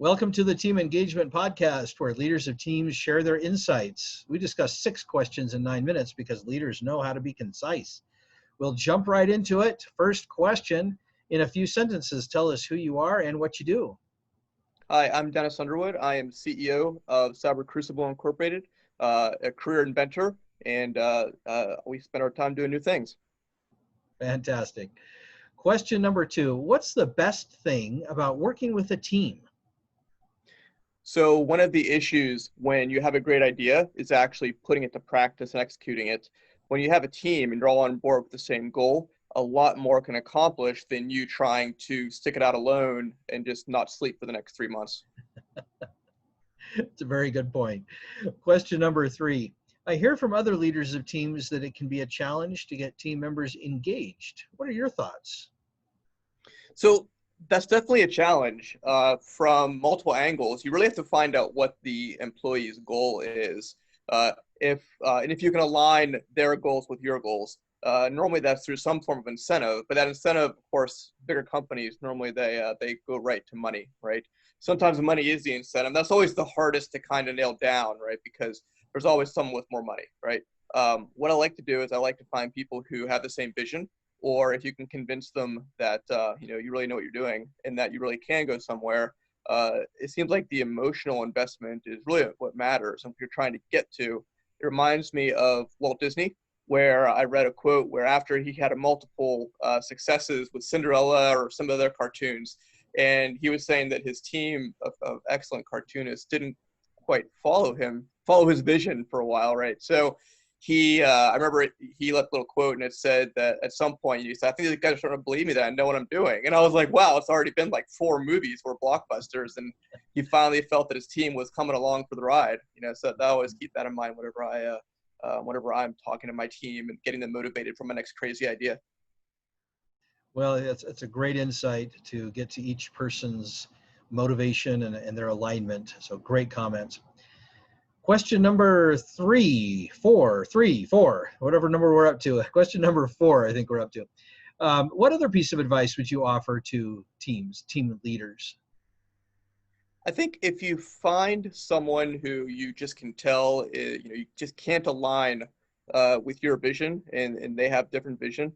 Welcome to the Team Engagement Podcast, where leaders of teams share their insights. We discuss 6 questions in 9 minutes because leaders know how to be concise. We'll jump right into it. First question, in a few sentences, tell us who you are and what you do. Hi, I'm Dennis Underwood. I am CEO of Crucible Incorporated, a career inventor, and we spend our time doing new things. Fantastic. Question number 2, what's the best thing about working with a team? So one of the issues when you have a great idea is actually putting it to practice and executing it. When you have a team and you're all on board with the same goal, a lot more can accomplish than you trying to stick it out alone and just not sleep for the next 3 months. It's a very good point. Question number 3. I hear from other leaders of teams that it can be a challenge to get team members engaged. What are your thoughts? So that's definitely a challenge from multiple angles. You really have to find out what the employee's goal is. If you can align their goals with your goals. Normally that's through some form of incentive, but that incentive, of course, bigger companies, normally they go right to money, right? Sometimes the money is the incentive. That's always the hardest to kind of nail down, right? Because there's always someone with more money, right? What I like to do is I like to find people who have the same vision, or if you can convince them that you really know what you're doing and that you really can go somewhere. It seems like the emotional investment is really what matters. And if you're trying to get to, it reminds me of Walt Disney, where I read a quote where after he had multiple successes with Cinderella or some of their cartoons, and he was saying that his team of excellent cartoonists didn't quite follow his vision for a while, right? So I remember he left a little quote and it said that at some point he said, I think these guys are starting to believe me that I know what I'm doing. And I was like, wow, it's already been like 4 movies, 4 blockbusters. And he finally felt that his team was coming along for the ride, so I always keep that in mind whenever I'm talking to my team and getting them motivated for my next crazy idea. Well, it's a great insight to get to each person's motivation and their alignment. So great comments. Question number 3, 4, whatever number we're up to. Question number 4, I think we're up to. What other piece of advice would you offer to team leaders? I think if you find someone who you just can tell, you just can't align with your vision and they have different vision,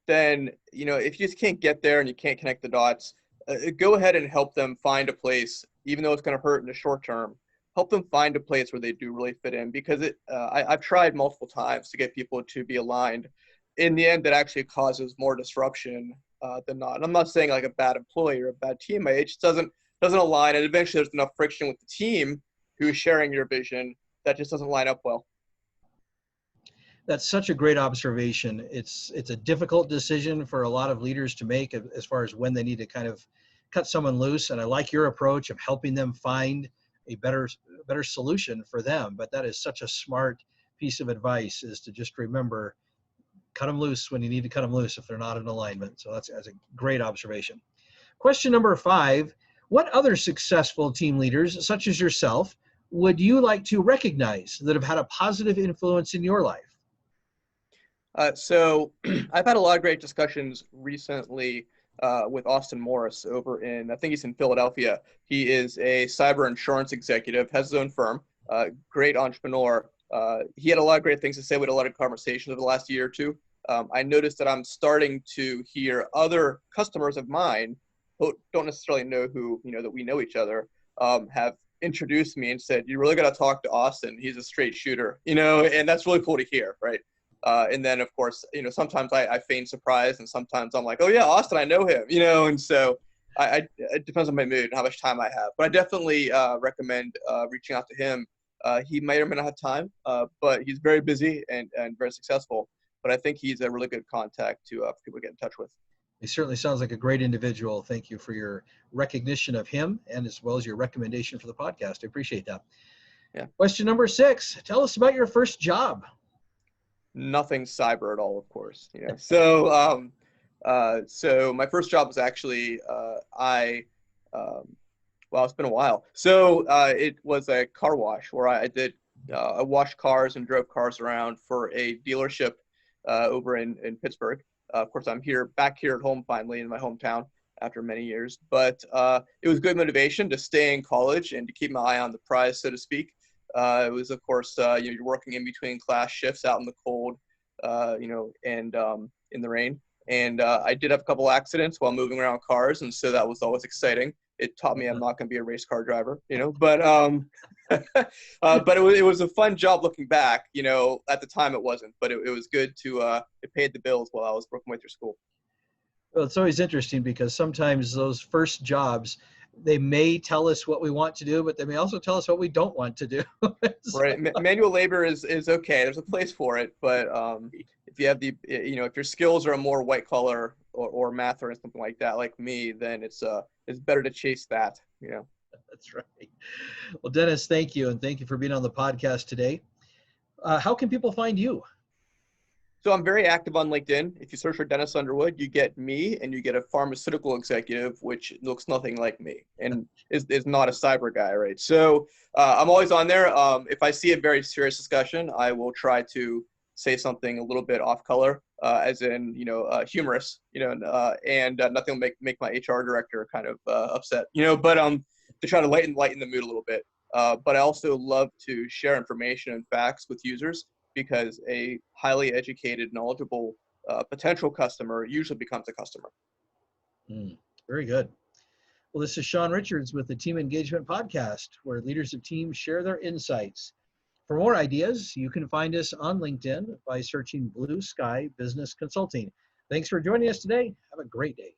then, if you just can't get there and you can't connect the dots, go ahead and help them find a place, even though it's going to hurt in the short term. Help them find a place where they do really fit in, because I've tried multiple times to get people to be aligned. In the end, that actually causes more disruption than not. And I'm not saying like a bad employee or a bad teammate. It just doesn't align, and eventually there's enough friction with the team who is sharing your vision that just doesn't line up well. That's such a great observation. It's a difficult decision for a lot of leaders to make as far as when they need to kind of cut someone loose. And I like your approach of helping them find a better solution for them. But that is such a smart piece of advice, is to just remember, cut them loose when you need to cut them loose if they're not in alignment. So that's a great observation. Question number 5, what other successful team leaders, such as yourself, would you like to recognize that have had a positive influence in your life? So I've had a lot of great discussions recently with Austin Morris over I think he's in Philadelphia. He is a cyber insurance executive, has his own firm, great entrepreneur. He had a lot of great things to say. We had a lot of conversations over the last year or two. I noticed that I'm starting to hear other customers of mine who don't necessarily know that we know each other, have introduced me and said, you really got to talk to Austin. He's a straight shooter, and that's really cool to hear, right? And then, of course, sometimes I feign surprise, and sometimes I'm like, oh, yeah, Austin, I know him, and so it depends on my mood and how much time I have. But I definitely recommend reaching out to him. He may or may not have time, but he's very busy and very successful. But I think he's a really good contact for people to get in touch with. He certainly sounds like a great individual. Thank you for your recognition of him, and as well as your recommendation for the podcast. I appreciate that. Yeah. Question number 6, tell us about your first job. Nothing cyber at all, of course. So my first job was actually it's been a while. So it was a car wash where I washed cars and drove cars around for a dealership over in Pittsburgh. Of course, I'm back here at home finally in my hometown. after many years. But it was good motivation to stay in college and to keep my eye on the prize, so to speak. It was, of course, you're working in between class shifts out in the cold, and in the rain. And I did have a couple accidents while moving around cars, and so that was always exciting. It taught me I'm not going to be a race car driver, but but it was a fun job looking back. At the time it wasn't, but it was good to it paid the bills while I was working with your school. Well, it's always interesting because sometimes those first jobs, they may tell us what we want to do, but they may also tell us what we don't want to do. So, Right. Manual labor is okay. There's a place for it, but if you have if your skills are more white collar or math or something like that, like me, then it's better to chase that. that's right. Well, Dennis, thank you. And thank you for being on the podcast today. How can people find you? So I'm very active on LinkedIn. If you search for Dennis Underwood, you get me and you get a pharmaceutical executive, which looks nothing like me and is not a cyber guy, right? So I'm always on there. If I see a very serious discussion, I will try to say something a little bit off color, as in, humorous, and nothing will make my HR director kind of upset, but to try to lighten the mood a little bit. But I also love to share information and facts with users, because a highly educated, knowledgeable potential customer usually becomes a customer. Very good. Well, this is Sean Richards with the Team Engagement Podcast, where leaders of teams share their insights. For more ideas, you can find us on LinkedIn by searching Blue Sky Business Consulting. Thanks for joining us today. Have a great day.